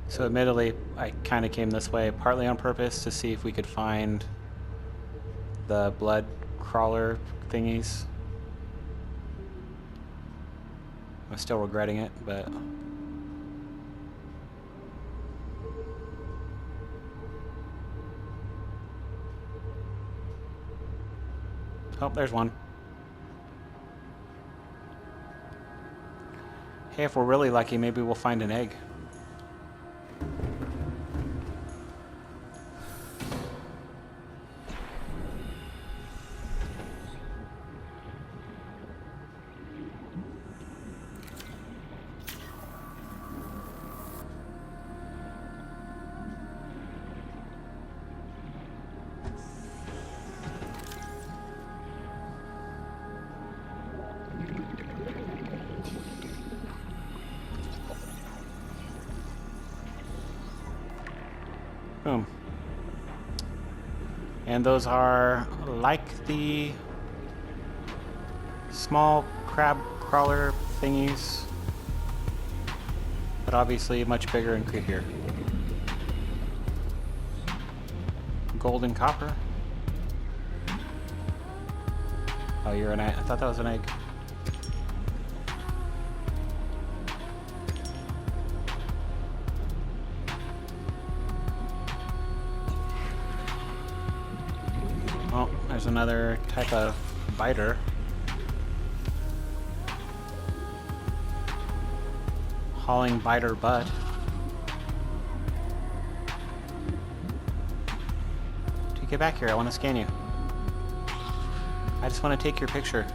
So admittedly, I kind of came this way partly on purpose to see if we could find the blood crawler thingies. I'm still regretting it, but... Oh, there's one. Hey, if we're really lucky, maybe we'll find an egg. Boom. And those are like the small crab crawler thingies, but obviously much bigger and creepier. Gold and copper. Oh, you're an egg. I thought that was an egg. Oh, there's another type of biter. Hauling biter butt. Dude, get back here. I want to scan you. I just want to take your picture.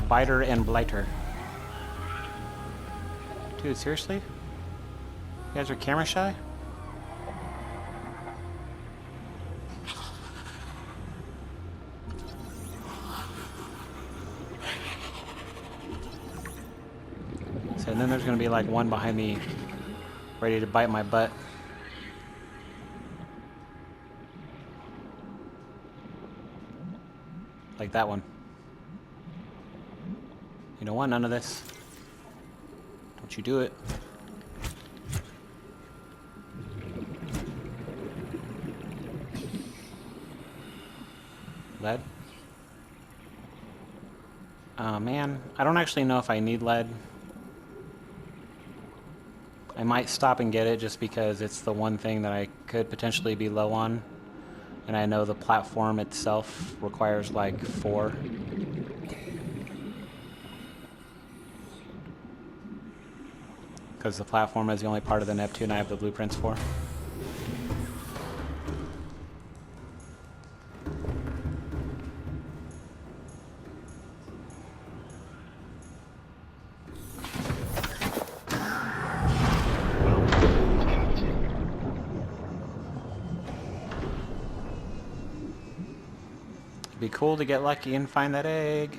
Biter and blighter. Dude, seriously? You guys are camera shy? So then there's gonna be like one behind me ready to bite my butt. Like that one. You don't want none of this. Don't you do it. Lead? Oh man, I don't actually know if I need lead. I might stop and get it just because it's the one thing that I could potentially be low on. And I know the platform itself requires like 4. Because the platform is the only part of the Neptune I have the blueprints for. It'd be cool to get lucky and find that egg.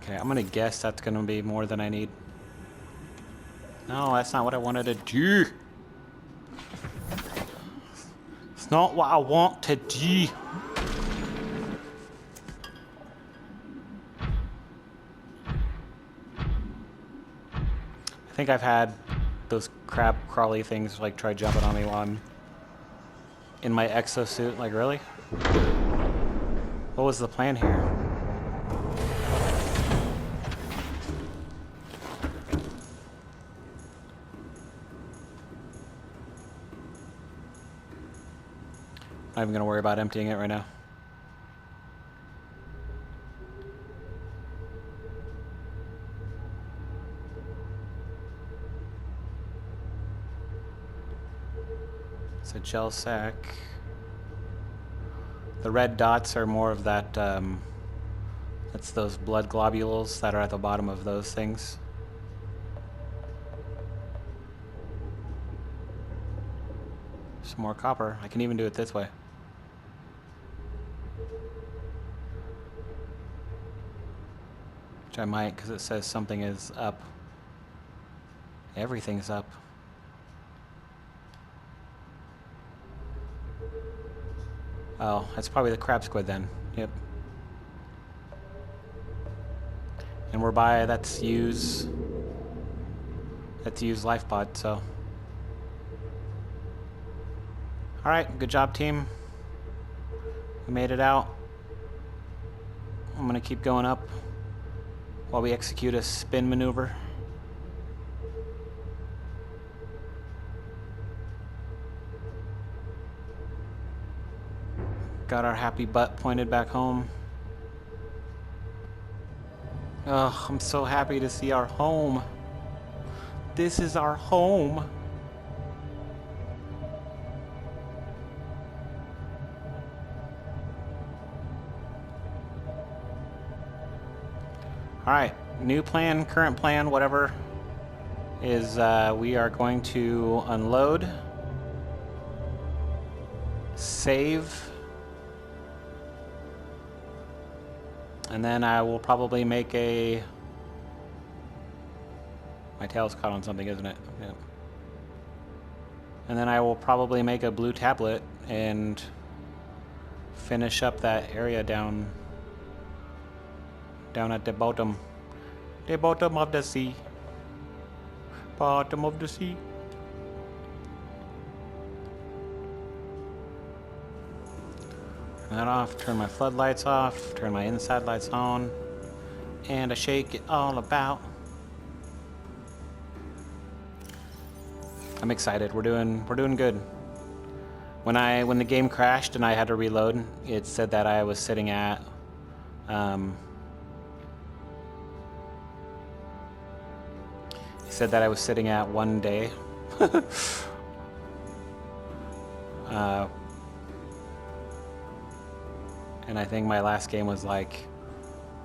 Okay, I'm gonna guess that's gonna be more than I need. No, that's not what I wanted to do. It's not what I want to do. I think I've had those crab crawly things like try jumping on me while I'm in my exosuit. Like, really? What was the plan here? Not even gonna worry about emptying it right now. It's a gel sack. The red dots are more of that, that's those blood globules that are at the bottom of those things. Some more copper. I can even do it this way. Which I might, because it says something is up. Everything's up. Oh, that's probably the crab squid then. Yep. And we're by, that's use life pod, so. Alright, good job team. We made it out. I'm gonna keep going up while we execute a spin maneuver. Got our happy butt pointed back home. Oh, I'm so happy to see our home. This is our home. Alright, new plan, current plan, whatever, is we are going to unload, save, and then I will probably make a... My tail's caught on something, isn't it? Yeah. And then I will probably make a blue tablet and finish up that area down at the bottom of the sea. Bottom of the sea. Turn that off, turn my floodlights off, turn my inside lights on, and I shake it all about. I'm excited. We're doing good. When the game crashed and I had to reload, it said that I was sitting at said that I was sitting at 1 day. And I think my last game was like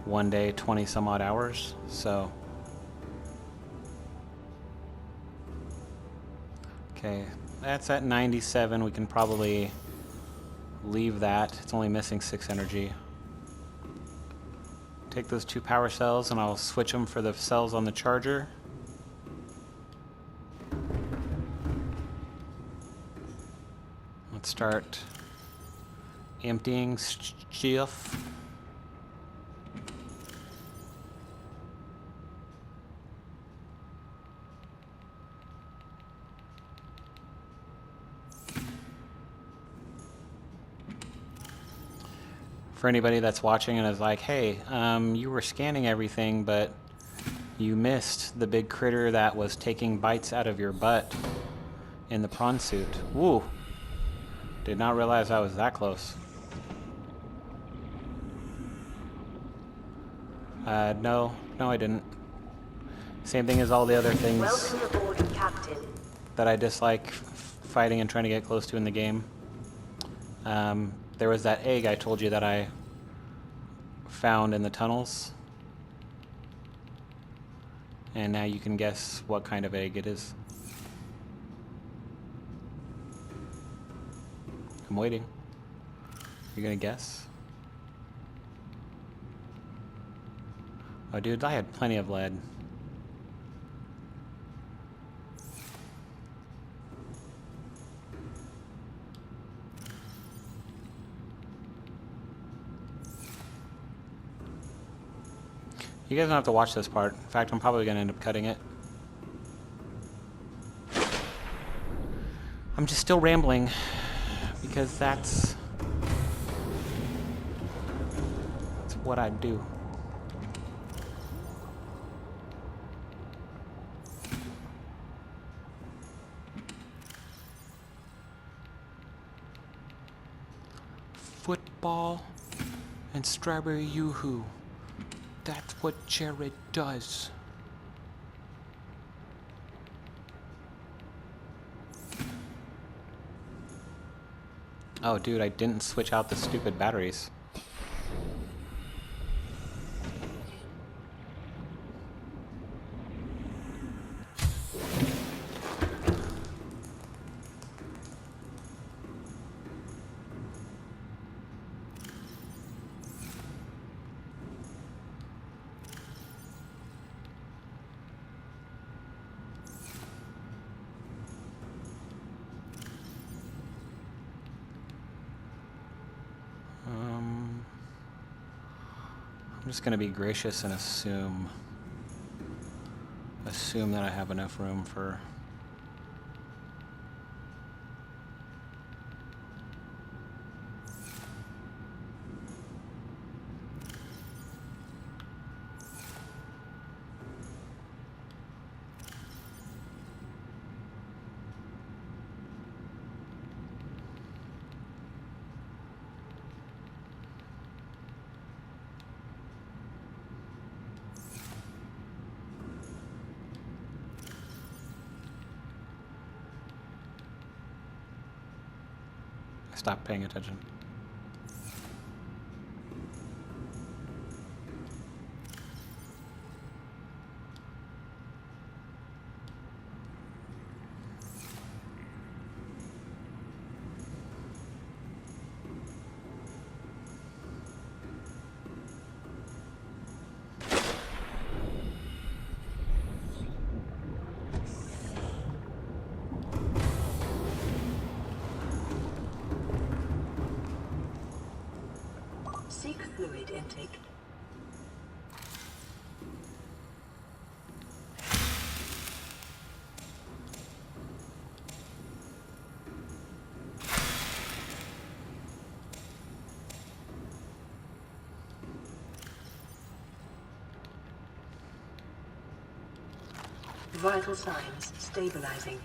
1 day, 20 some odd hours. So, okay, that's at 97. We can probably leave that. It's only missing 6 energy. Take those 2 power cells and I'll switch them for the cells on the charger. Let's start emptying stuff. For anybody that's watching and is like, hey, you were scanning everything, but you missed the big critter that was taking bites out of your butt in the prawn suit. Woo! Did not realize I was that close. No, I didn't. Same thing as all the other things Welcome aboard, Captain. that I dislike fighting and trying to get close to in the game. There was that egg I told you that I found in the tunnels. And now you can guess what kind of egg it is. I'm waiting. You gonna guess? Oh, dude, I had plenty of lead. You guys don't have to watch this part. In fact, I'm probably gonna end up cutting it. I'm just still rambling because that's what I do. football and strawberry yoo-hoo. That's what Jared does. Oh, dude, I didn't switch out the stupid batteries. I'm just going to be gracious and assume that I have enough room for... Stop paying attention. Seek fluid intake. Vital signs stabilizing.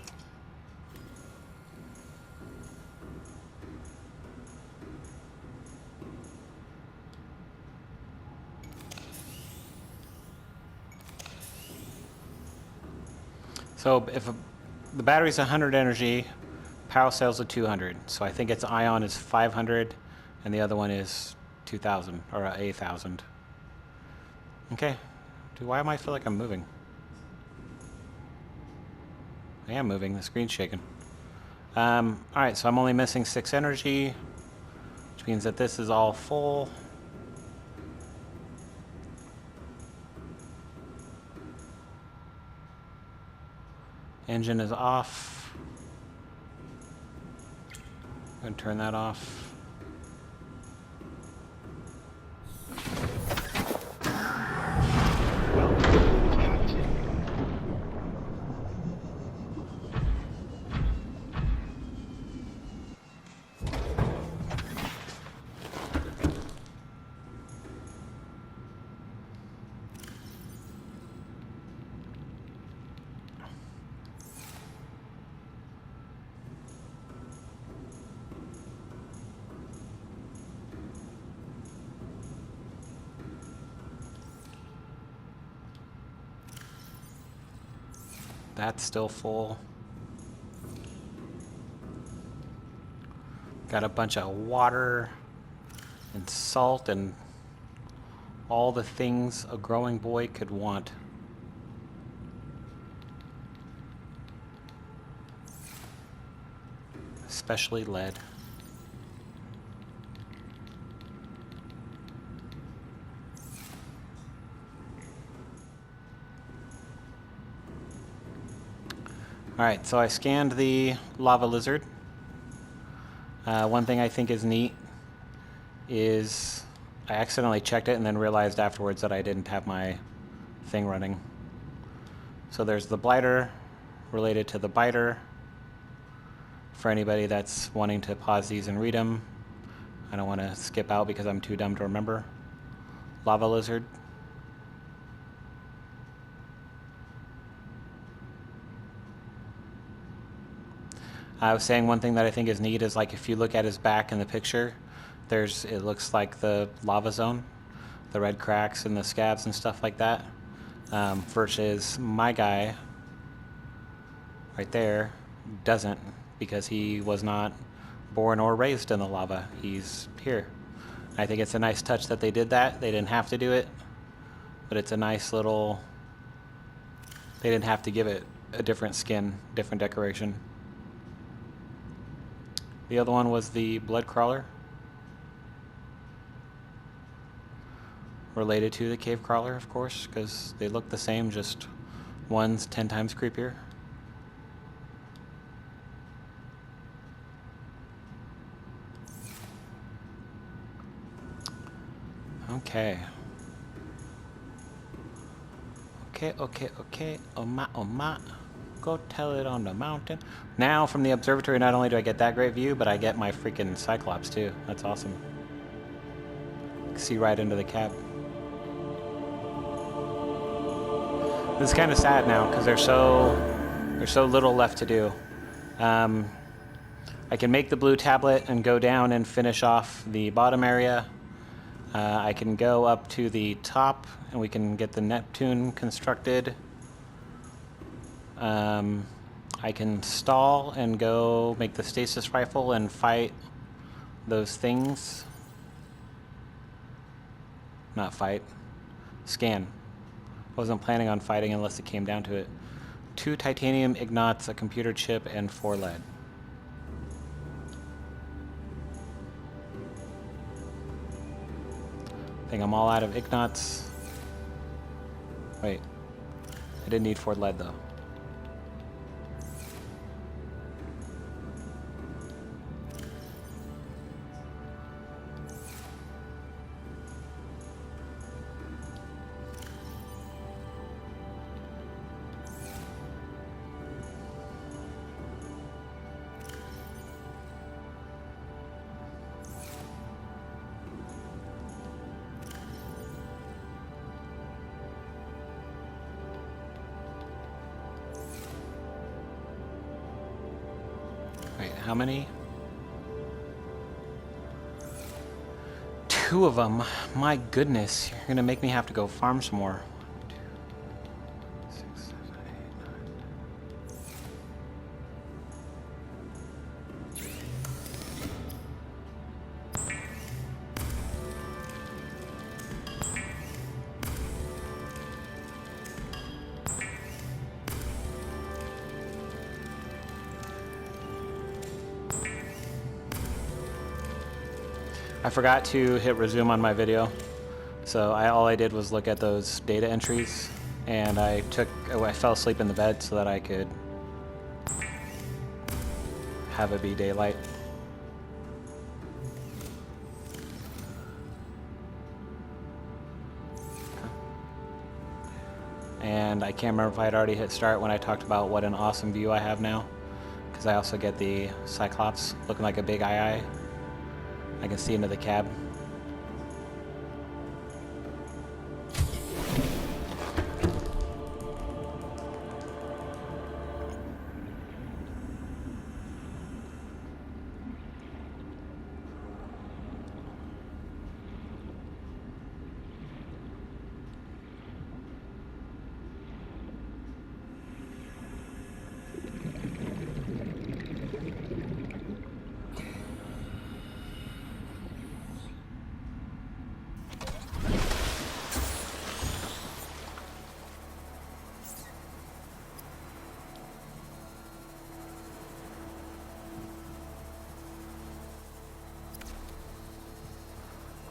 So if the battery's 100 energy, power cells are 200. So I think its ion is 500, and the other one is 2,000 or 8,000. Okay. Dude, why am I feel like I'm moving? I am moving. The screen's shaking. All right. So I'm only missing 6 energy, which means that this is all full. Engine is off. I'm going to turn that off. That's still full. Got a bunch of water and salt and all the things a growing boy could want. Especially lead. Alright, so I scanned the lava lizard. One thing I think is neat is I accidentally checked it and then realized afterwards that I didn't have my thing running. So there's the blighter related to the biter. For anybody that's wanting to pause these and read them, I don't want to skip out because I'm too dumb to remember. Lava lizard. I was saying one thing that I think is neat is like if you look at his back in the picture, it looks like the lava zone, the red cracks and the scabs and stuff like that, versus my guy right there doesn't, because he was not born or raised in the lava. He's here. I think it's a nice touch that they did that. They didn't have to do it, but it's a nice little... They didn't have to give it a different skin, different decoration. The other one was the blood crawler, related to the cave crawler, of course, because they look the same, just one's 10 times creepier. Okay. Okay. Oh my. Go tell it on the mountain. Now, from the observatory, not only do I get that great view, but I get my freaking Cyclops, too. That's awesome. See right into the cab. This is kind of sad now, because there's so little left to do. I can make the blue tablet and go down and finish off the bottom area. I can go up to the top and we can get the Neptune constructed. I can stall and go make the stasis rifle and fight those things. Not fight. Scan. Wasn't planning on fighting unless it came down to it. 2 titanium ignots, a computer chip, and 4 lead. I think I'm all out of ignots. Wait. I didn't need 4 lead though. Wait, how many? 2 of them. My goodness, you're gonna make me have to go farm some more. 1, 2, 6, 7, 8, 9. I forgot to hit resume on my video, so all I did was look at those data entries, and I fell asleep in the bed so that I could have it be daylight. And I can't remember if I had already hit start when I talked about what an awesome view I have now, because I also get the Cyclops looking like a big eye. I can see into the cab.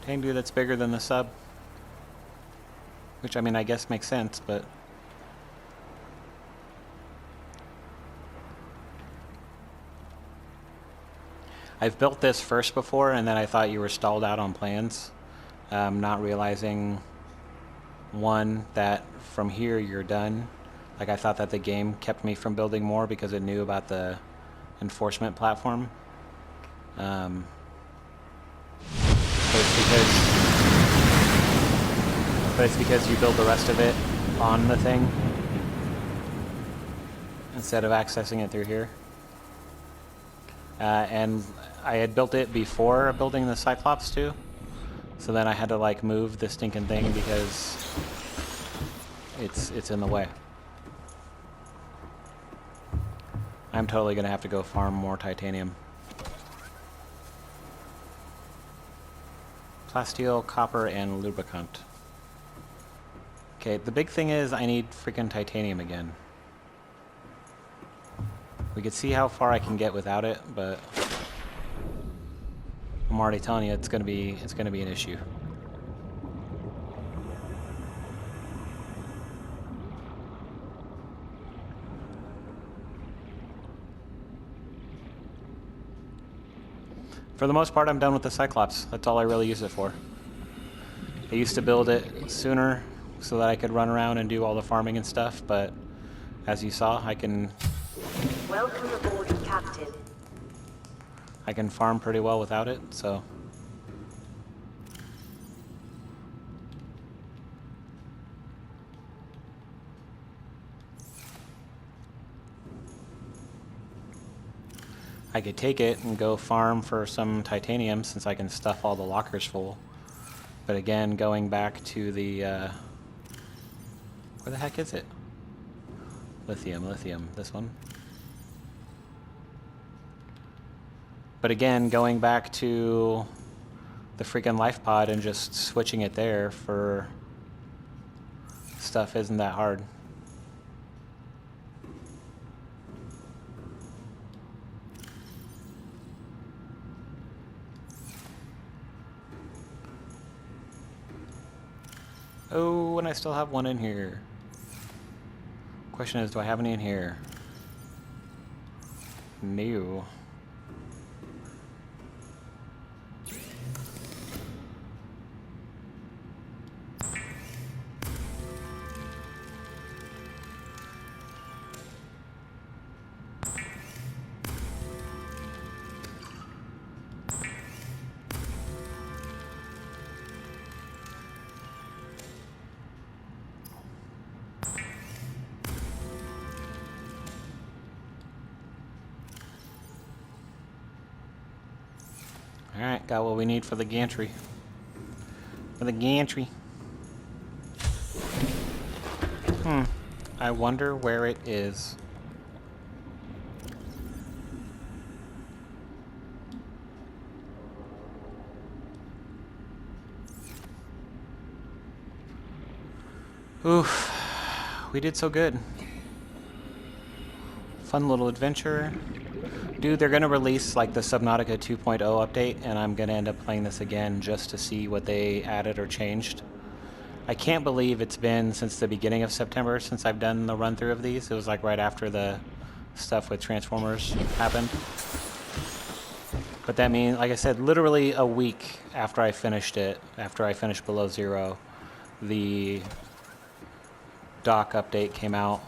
Dang, dude, that's bigger than the sub. Which, I mean, I guess makes sense, but... I've built this first before, and then I thought you were stalled out on plans. Not realizing, one, that from here you're done. Like, I thought that the game kept me from building more because it knew about the enforcement platform. But it's because you build the rest of it on the thing instead of accessing it through here. And I had built it before building the Cyclops too. So then I had to like move the stinking thing because it's in the way. I'm totally gonna have to go farm more titanium. Plasteel, copper, and lubricant. Okay, the big thing is I need freaking titanium again. We could see how far I can get without it, but I'm already telling you it's gonna be an issue. For the most part, I'm done with the Cyclops. That's all I really use it for. I used to build it sooner so that I could run around and do all the farming and stuff, but as you saw, I can Welcome aboard, Captain. farm pretty well without it, so. I could take it and go farm for some titanium since I can stuff all the lockers full. But again, going back to the, where the heck is it? Lithium, this one. But again, going back to the freaking life pod and just switching it there for stuff isn't that hard. Oh, and I still have one in here. Question is, do I have any in here? No. Alright, got what we need for the gantry. For the gantry. I wonder where it is. Oof. We did so good. Fun little adventure. Dude, they're gonna release like the Subnautica 2.0 update, and I'm gonna end up playing this again just to see what they added or changed. I can't believe it's been since the beginning of September since I've done the run through of these. It was like right after the stuff with Transformers happened. But that means, like I said, literally a week after I finished it, after I finished Below Zero, the dock update came out.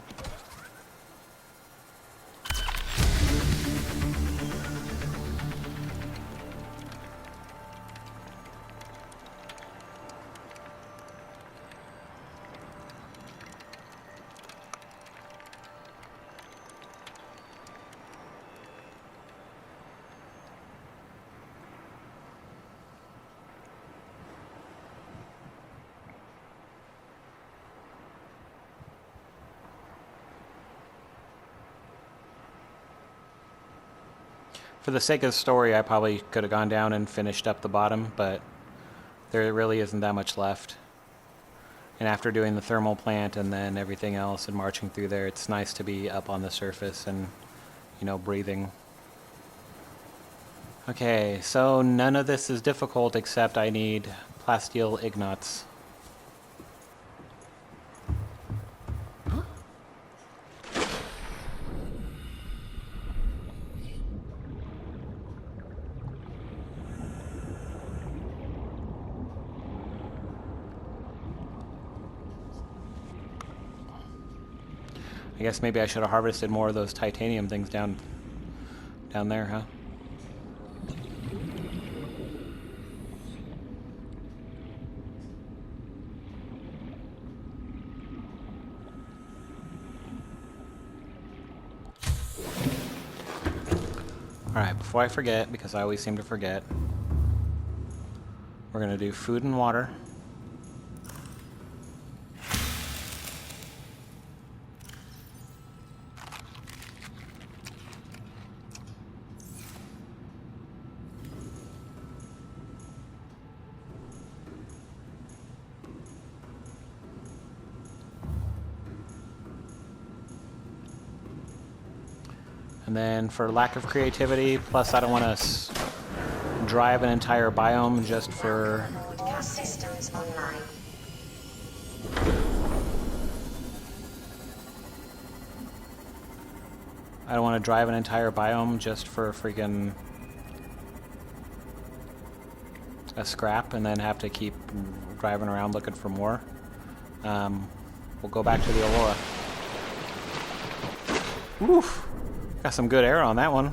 For the sake of the story, I probably could have gone down and finished up the bottom, but there really isn't that much left. And after doing the thermal plant and then everything else and marching through there, it's nice to be up on the surface and, you know, breathing. Okay, so none of this is difficult except I need plasteel ignats. I guess maybe I should have harvested more of those titanium things down there, huh? Alright, before I forget, because I always seem to forget, we're going to do food and water. And then for lack of creativity, plus I don't want to drive an entire biome just for... Broadcast systems online. I don't want to drive an entire biome just for freaking a scrap and then have to keep driving around looking for more. We'll go back to the Aurora. Oof! Got some good air on that one.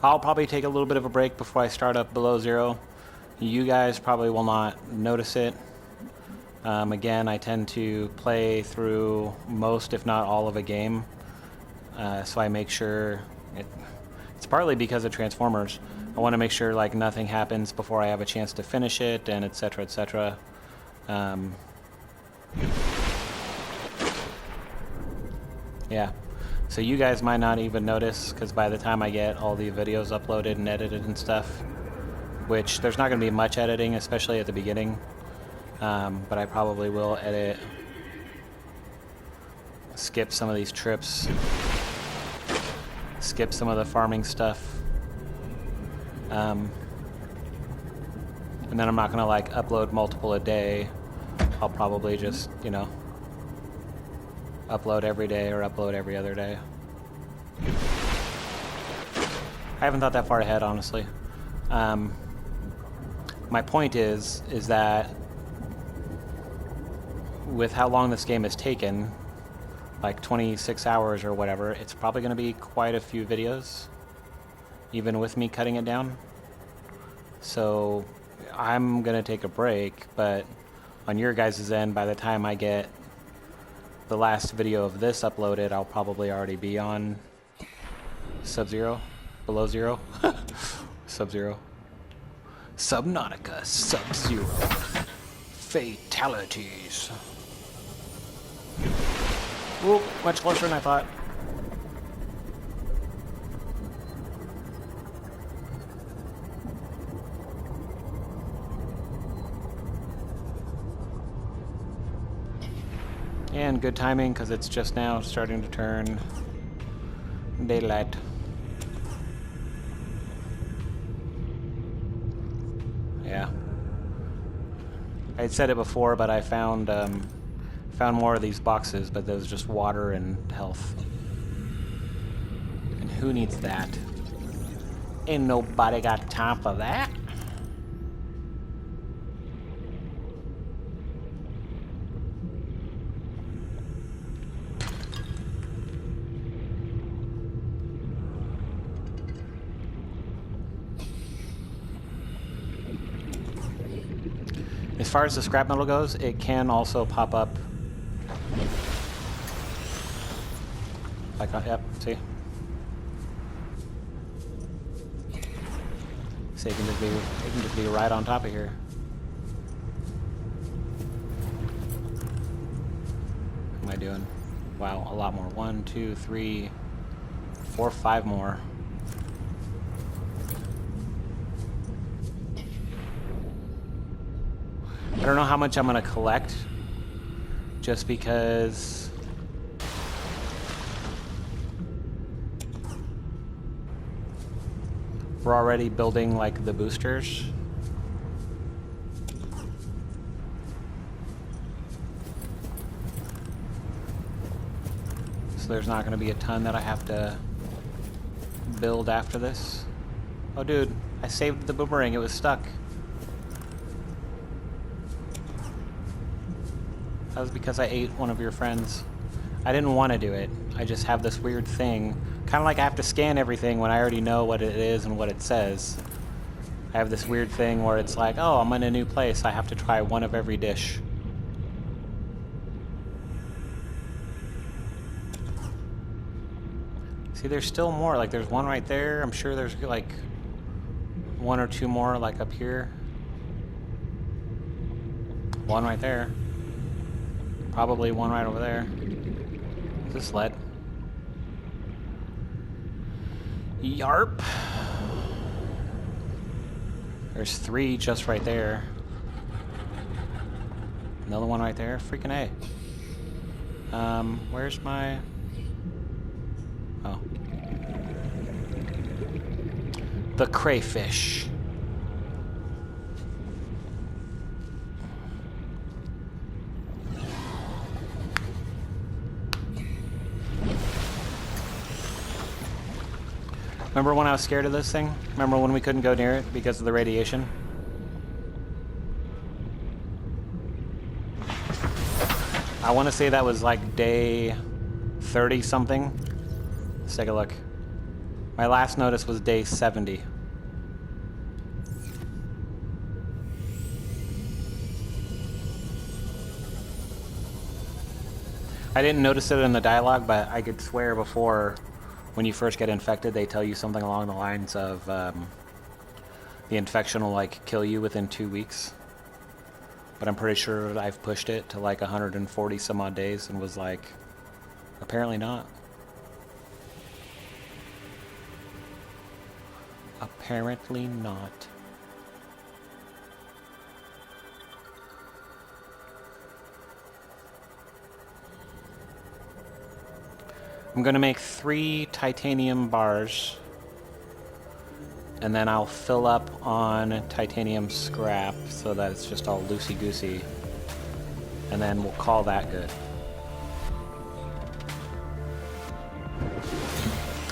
I'll probably take a little bit of a break before I start up below zero. You guys probably will not notice it. Again, I tend to play through most, if not all, of a game. So I make sure... It's partly because of Transformers. I want to make sure like nothing happens before I have a chance to finish it, and etc., etc. Yeah. So you guys might not even notice, because by the time I get all the videos uploaded and edited and stuff, which there's not going to be much editing, especially at the beginning, but I probably will edit, skip some of these trips, skip some of the farming stuff, and then I'm not going to like upload multiple a day. I'll probably just, you know, upload every day or upload every other day. I haven't thought that far ahead, honestly. My point is that with how long this game has taken, like 26 hours or whatever, it's probably going to be quite a few videos, even with me cutting it down. So I'm going to take a break, but on your guys' end, by the time I get the last video of this uploaded, I'll probably already be on Sub-Zero, below zero, Sub-Zero, Subnautica, Sub-Zero, fatalities. Ooh, much closer than I thought. And good timing, because it's just now starting to turn daylight. Yeah. I had said it before, but I found more of these boxes, but there was just water and health. And who needs that? Ain't nobody got time for that. As far as the scrap metal goes, it can also pop up. Like, yep, see? So it can just be right on top of here. What am I doing? Wow, a lot more. 1, 2, 3, 4, 5 more. I don't know how much I'm going to collect, just because we're already building like the boosters. So there's not going to be a ton that I have to build after this. Oh dude, I saved the boomerang, it was stuck. That was because I ate one of your friends. I didn't want to do it. I just have this weird thing. Kind of like I have to scan everything when I already know what it is and what it says. I have this weird thing where it's like, oh, I'm in a new place. I have to try one of every dish. See, there's still more. Like, there's one right there. I'm sure there's, like, one or two more, like, up here. One right there. Probably one right over there. Is this lead? Yarp. There's three just right there. Another one right there. Freaking A. Where's my... Oh. The crayfish. Remember when I was scared of this thing? Remember when we couldn't go near it because of the radiation? I want to say that was like day 30 something. Let's take a look. My last notice was day 70. I didn't notice it in the dialogue, but I could swear before, when you first get infected, they tell you something along the lines of the infection will like kill you within 2 weeks. But I'm pretty sure I've pushed it to like 140 some odd days and was like, apparently not. Apparently not. I'm gonna make 3 titanium bars, and then I'll fill up on titanium scrap so that it's just all loosey-goosey, and then we'll call that good.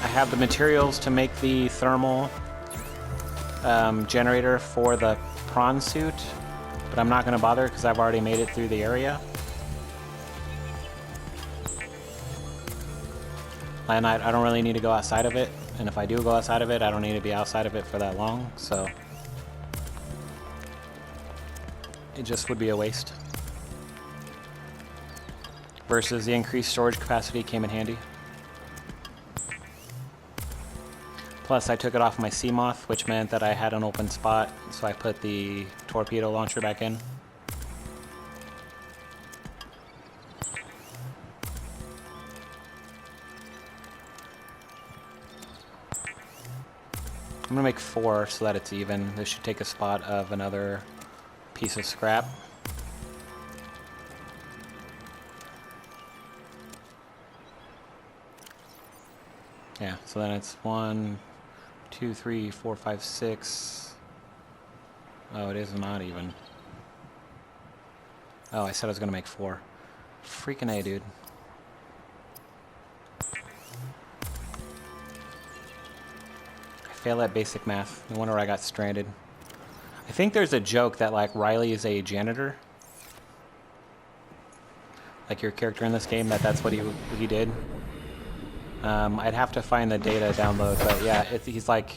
I have the materials to make the thermal generator for the prawn suit, but I'm not gonna bother because I've already made it through the area. And I don't really need to go outside of it, and if I do go outside of it, I don't need to be outside of it for that long, so it just would be a waste. Versus the increased storage capacity came in handy. Plus I took it off my Seamoth, which meant that I had an open spot, so I put the torpedo launcher back in. I'm gonna make 4 so that it's even. This should take a spot of another piece of scrap. Yeah, so then it's 1, 2, 3, 4, 5, 6. Oh, it is not even. Oh, I said I was gonna make 4. Freaking A, dude. Fail at basic math. No wonder I got stranded. I think there's a joke that like Riley is a janitor. Like your character in this game, that's what he did. I'd have to find the data download, but yeah, he's like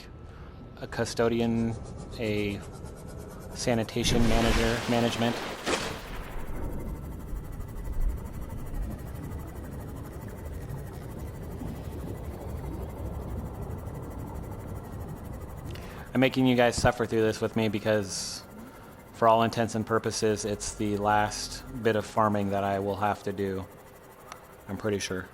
a custodian, a sanitation management. I'm making you guys suffer through this with me because, for all intents and purposes, it's the last bit of farming that I will have to do. I'm pretty sure.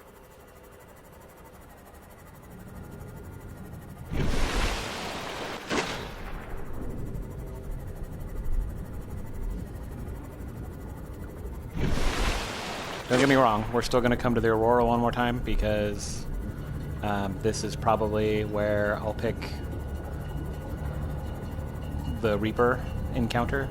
Don't get me wrong, we're still going to come to the Aurora one more time because this is probably where I'll pick the Reaper encounter.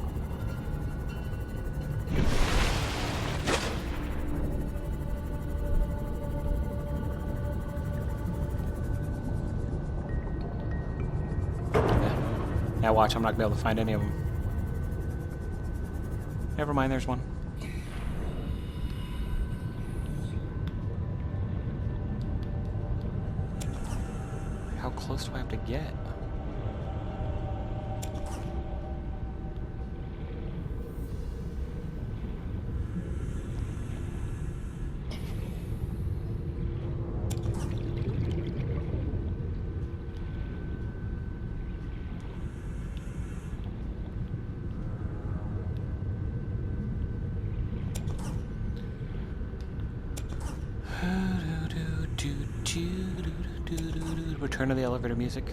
Now watch, I'm not gonna be able to find any of them. Never mind, there's one. How close do I have to get? Return to the elevator music.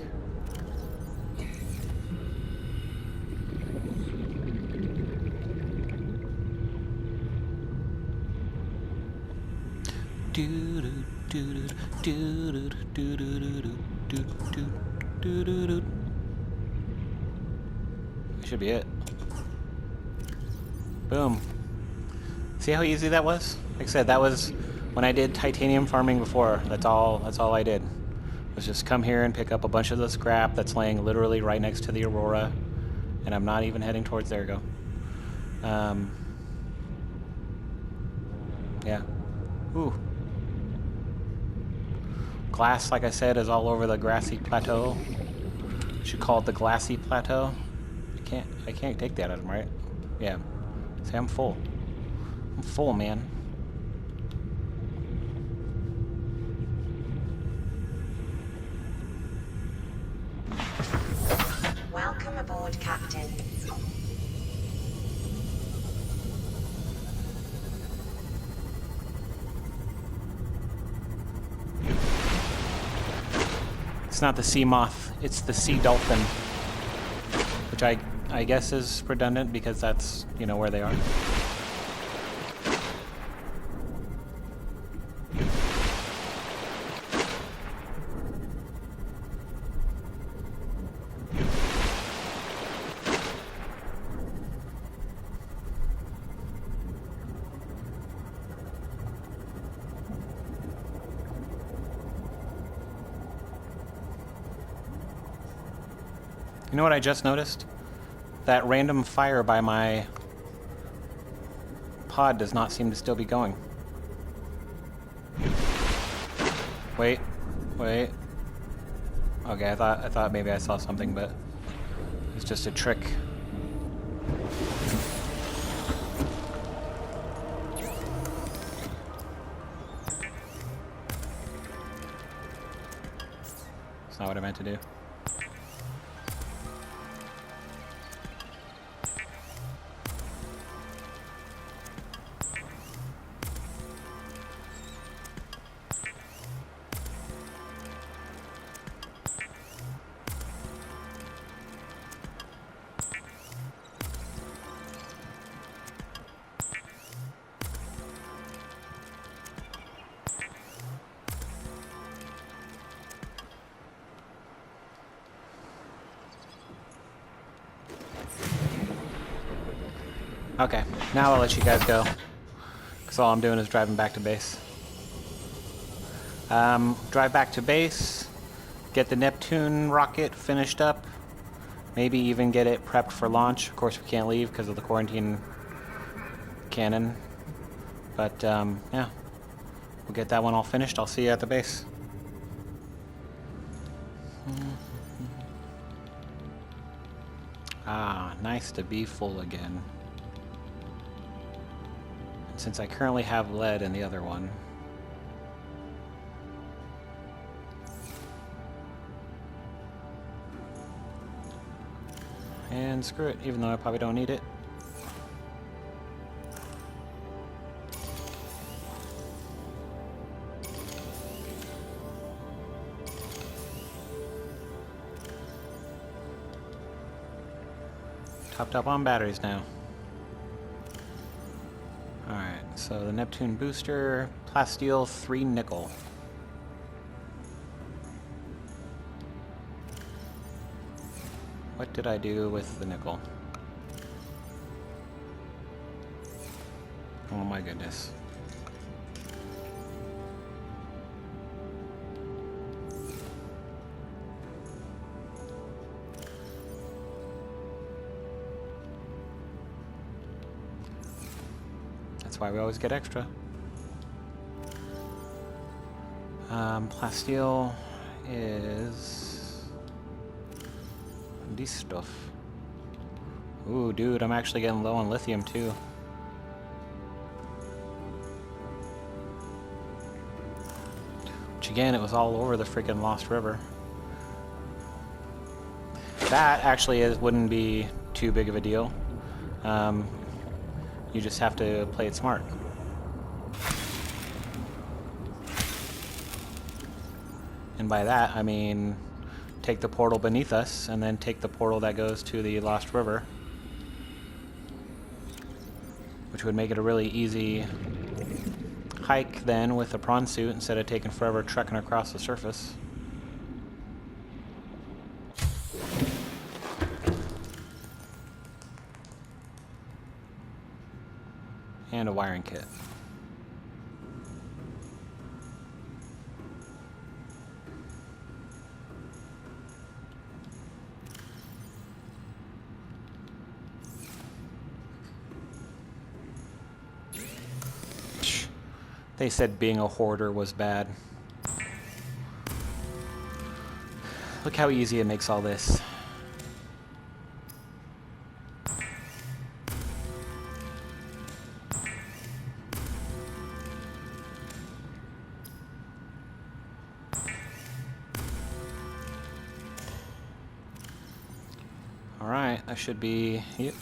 Should be it. Boom. See how easy that was? Like I said, that was when I did titanium farming before. That's all I did. Was just come here and pick up a bunch of the scrap that's laying literally right next to the Aurora, and I'm not even heading towards there. Go. Yeah. Ooh. Glass, like I said, is all over the grassy plateau. Should call it the glassy plateau. I can't take that out of him, right? Yeah. See, I'm full. I'm full, man. Welcome aboard, Captain. It's not the sea moth, it's the sea dolphin. Which I guess is redundant because that's, you know, where they are. You know what I just noticed? That random fire by my pod does not seem to still be going. Wait. Okay, I thought maybe I saw something, but it's just a trick. It's not what I meant to do. Okay, now I'll let you guys go, because all I'm doing is driving back to base. Drive back to base, get the Neptune rocket finished up, maybe even get it prepped for launch. Of course, we can't leave because of the quarantine cannon, but yeah, we'll get that one all finished. I'll see you at the base. Ah, nice to be full again. Since I currently have lead in the other one. And screw it, even though I probably don't need it. Topped up on batteries now. Alright, so the Neptune booster, plasteel 3 nickel. What did I do with the nickel? Oh my goodness. That's why we always get extra. Plasteel is this stuff. Ooh, dude, I'm actually getting low on lithium too. Which again, it was all over the freaking Lost River. That actually wouldn't be too big of a deal. You just have to play it smart. And by that, I mean take the portal beneath us and then take the portal that goes to the Lost River, which would make it a really easy hike then with the prawn suit instead of taking forever trekking across the surface. And a wiring kit. They said being a hoarder was bad. Look how easy it makes all this. Alright, that should be... Yep.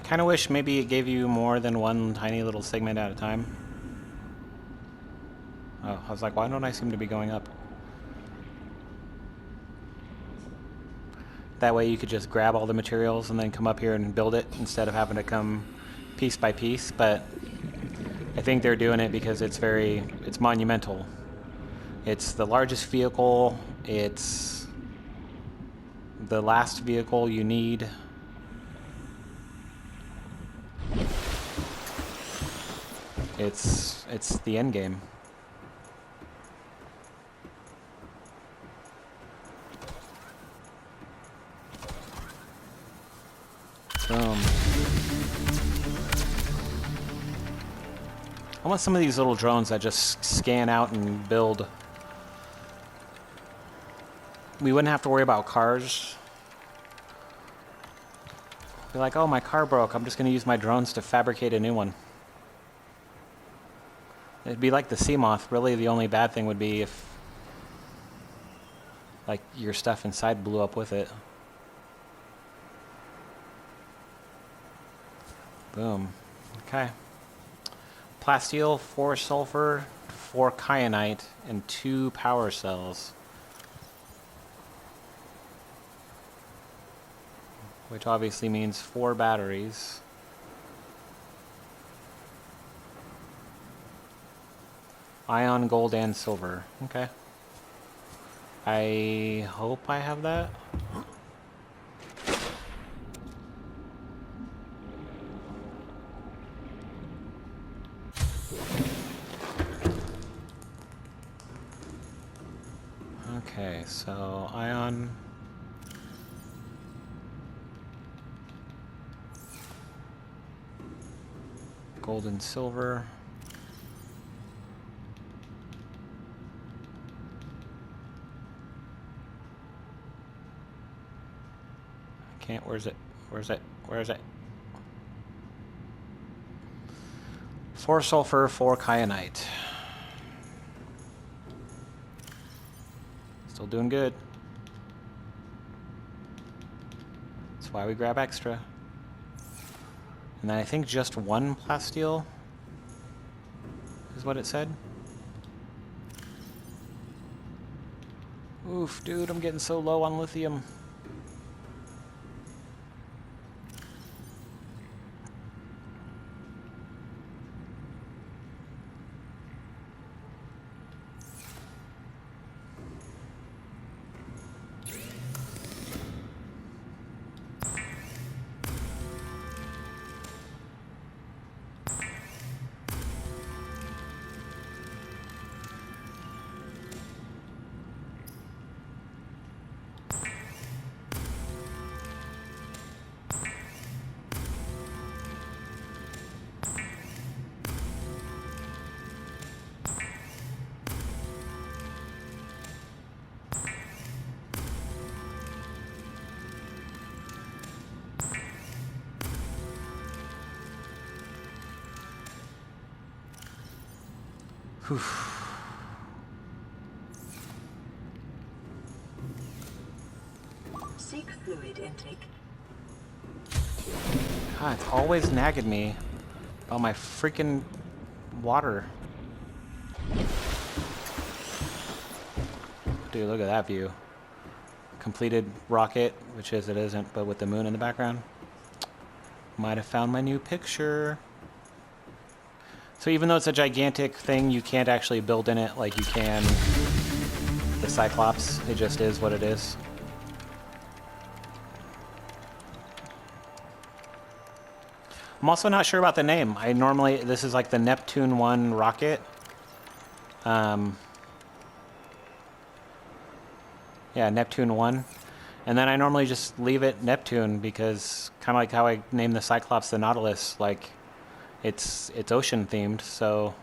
I kind of wish maybe it gave you more than one tiny little segment at a time. Oh, I was like, why don't I seem to be going up? That way you could just grab all the materials and then come up here and build it instead of having to come piece by piece, but I think they're doing it because it's monumental. It's the largest vehicle, it's the last vehicle you need. It's the end game. Boom. I want some of these little drones that just scan out and build. We wouldn't have to worry about cars. Be like, oh, my car broke. I'm just going to use my drones to fabricate a new one. It'd be like the sea moth. Really, the only bad thing would be if, like, your stuff inside blew up with it. Boom. Okay. Plasteel, 4 sulfur, 4 kyanite, and 2 power cells. Which obviously means 4 batteries. Ion, gold, and silver. Okay. I hope I have that. Okay, so ion. Gold and silver. Can't, where's it? Where's it? Where is it? 4 sulfur, 4 kyanite. Still doing good. That's why we grab extra. And then I think just 1 plasteel is what it said. Oof, dude, I'm getting so low on lithium. Whew. Seek fluid intake. God, it's always nagging me about my freaking water. Dude, look at that view. Completed rocket, which is it isn't, but with the moon in the background. Might have found my new picture. So even though it's a gigantic thing, you can't actually build in it like you can the Cyclops. It just is what it is. I'm also not sure about the name. This is like the Neptune 1 rocket. Yeah, Neptune 1. And then I normally just leave it Neptune because kind of like how I named the Cyclops the Nautilus, like it's ocean themed, so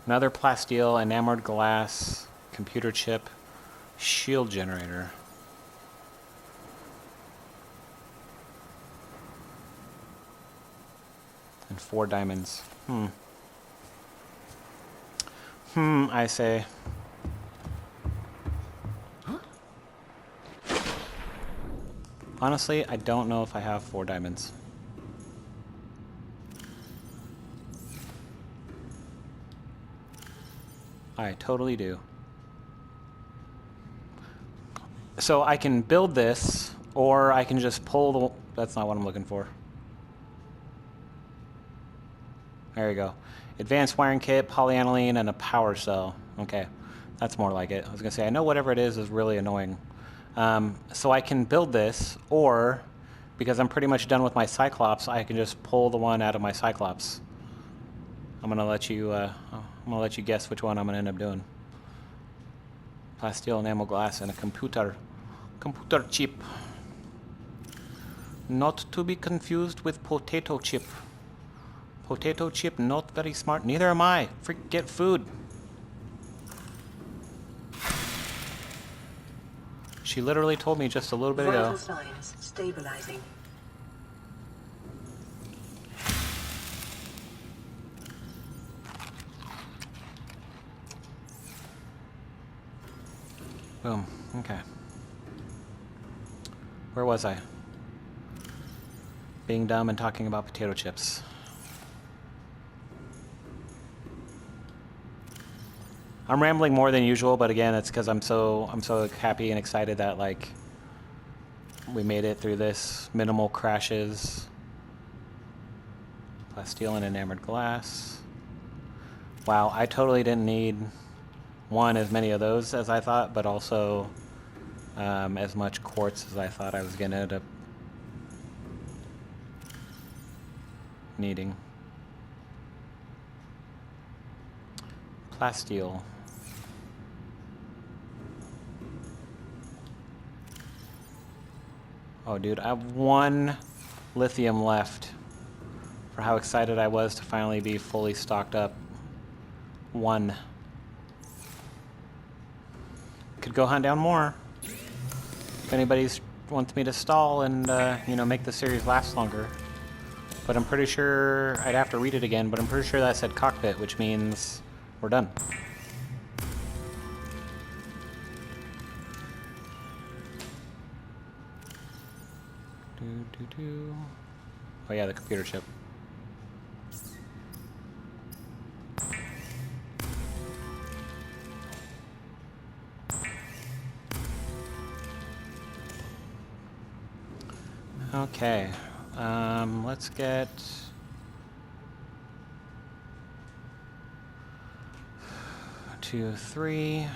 another plasteel, enameled glass, computer chip, shield generator. And 4 diamonds. I say. Honestly, I don't know if I have 4 diamonds. I totally do. So I can build this, or I can just pull the... That's not what I'm looking for. There you go. Advanced wiring kit, polyaniline, and a power cell. Okay, that's more like it. I was going to say, I know whatever it is really annoying. So I can build this, or, because I'm pretty much done with my Cyclops, I can just pull the one out of my Cyclops. I'm going to let you guess which one I'm going to end up doing. Plasteel enamel glass and a computer chip. Not to be confused with potato chip. Potato chip, not very smart. Neither am I. Forget food. She literally told me just a little bit ago. Vital signs stabilizing. Boom. Okay. Where was I? Being dumb and talking about potato chips. I'm rambling more than usual, but again, it's because I'm so happy and excited that like we made it through this. Minimal crashes. Plasteel and enameled glass. Wow, I totally didn't need as many of those as I thought, but also as much quartz as I thought I was gonna end up needing. Plasteel. Oh, dude, I have 1 lithium left for how excited I was to finally be fully stocked up. 1. Could go hunt down more. If anybody wants me to stall and, make the series last longer. But I'm pretty sure, I'd have to read it again, but I'm pretty sure that said cockpit, which means we're done. Oh yeah, the computer chip. Okay, let's get 2, 3.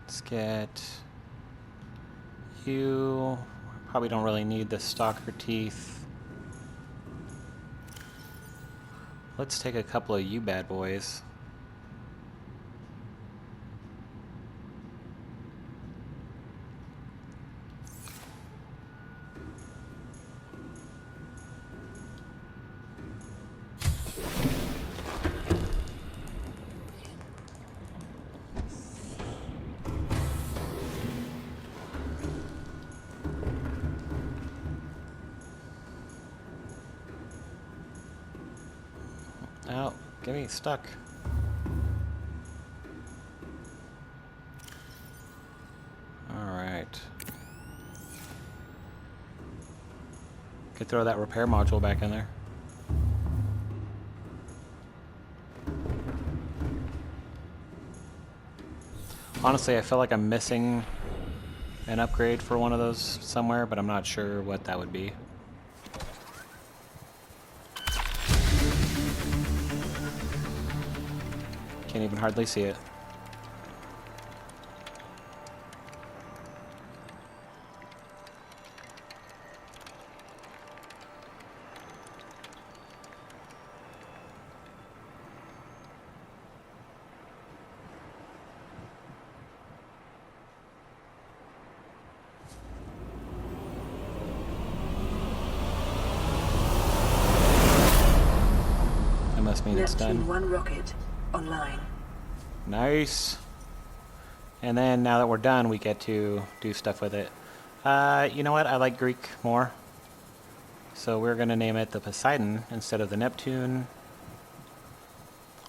Let's get you. Probably don't really need the stalker teeth. Let's take a couple of you bad boys. Get me stuck. Alright. Could throw that repair module back in there. Honestly, I feel like I'm missing an upgrade for one of those somewhere, but I'm not sure what that would be. Can't even hardly see it. That must mean it's done. Neptune 1 rocket online. Nice. And then now that we're done, we get to do stuff with it. You know what? I like Greek more. So we're going to name it the Poseidon instead of the Neptune.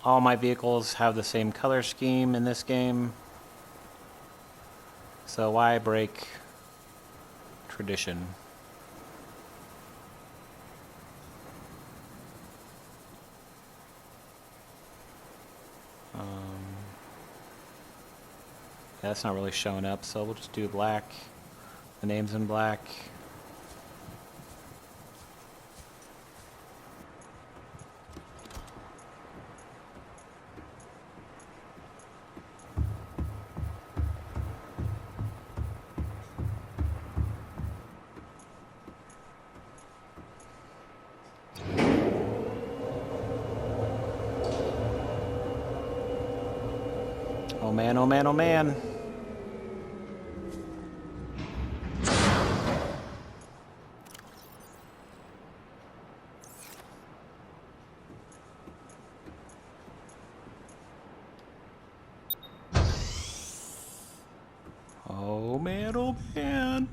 All my vehicles have the same color scheme in this game. So why break tradition? Yeah, that's not really showing up, so we'll just do black. The name's in black. Oh man, oh man, oh man. Oh man, oh man.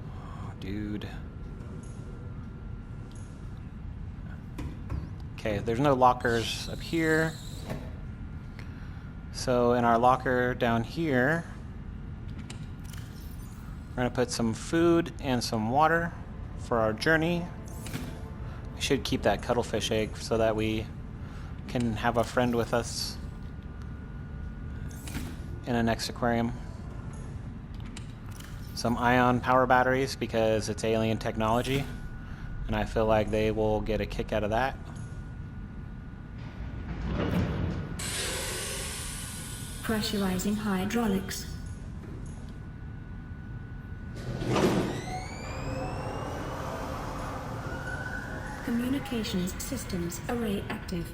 Oh, dude. Okay, there's no lockers up here. So in our locker down here, we're gonna put some food and some water for our journey. We should keep that cuttlefish egg so that we can have a friend with us in a next aquarium. Some ion power batteries because it's alien technology, and I feel like they will get a kick out of that. Pressurizing hydraulics. Communications systems array active.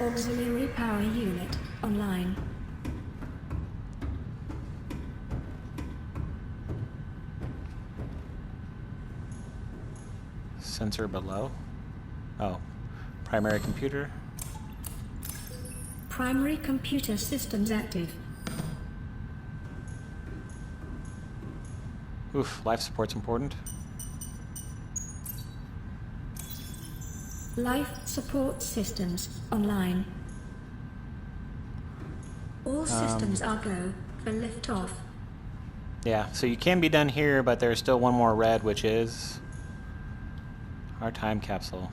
Auxiliary power unit online. Sensor below. Oh, primary computer. Primary computer systems active. Oof, life support's important. Life support systems online. All systems are go for liftoff. Yeah, so you can be done here, but there's still one more red, which is our time capsule.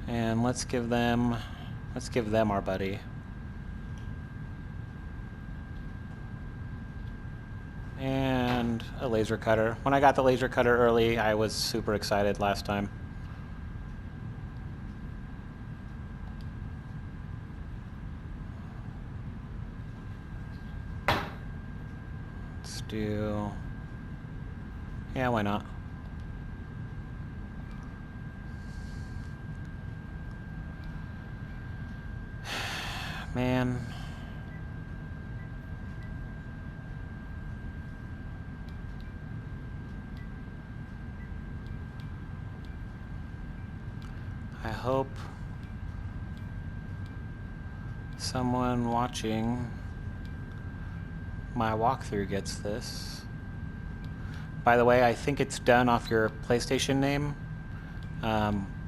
And let's give them our buddy. And a laser cutter. When I got the laser cutter early, I was super excited last time. Let's do... Yeah, why not? Man. hope someone watching my walkthrough gets this. By the way, I think it's done off your PlayStation name,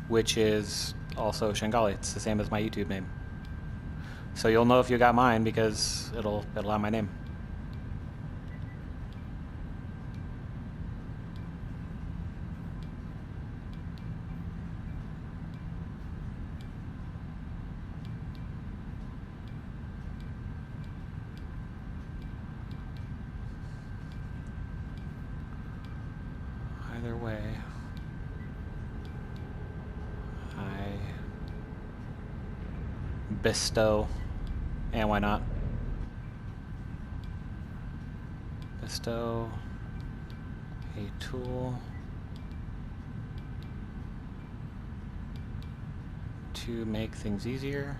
which is also Shengali. It's the same as my YouTube name. So you'll know if you got mine because it'll have my name. Either way, I bestow, and why not? Bestow a tool to make things easier.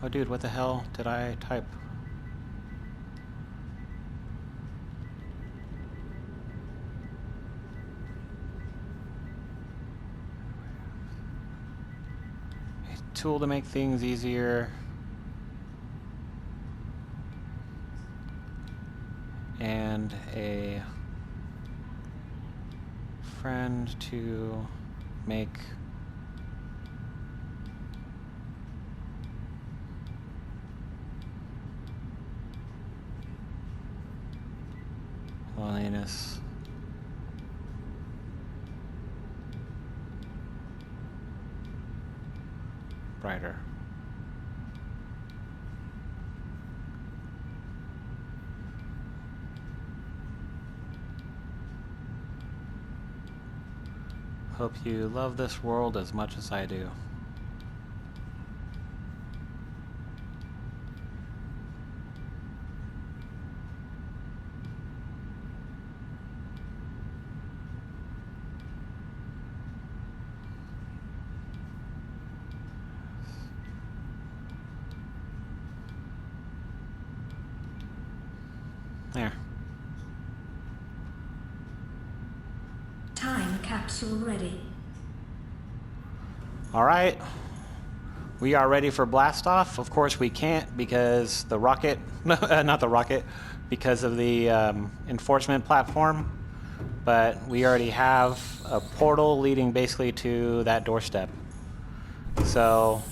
Oh dude, what the hell did I type? A tool to make things easier. And a friend to make loneliness brighter. Hope you love this world as much as I do. There. Time capsule ready. All right. We are ready for blast off. Of course we can't because the rocket, not the rocket, because of the enforcement platform. But we already have a portal leading basically to that doorstep. So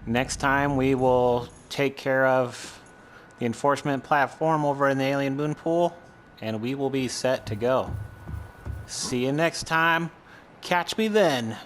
next time we will take care of the enforcement platform over in the alien moon pool, and we will be set to go. See you next time. Catch me then.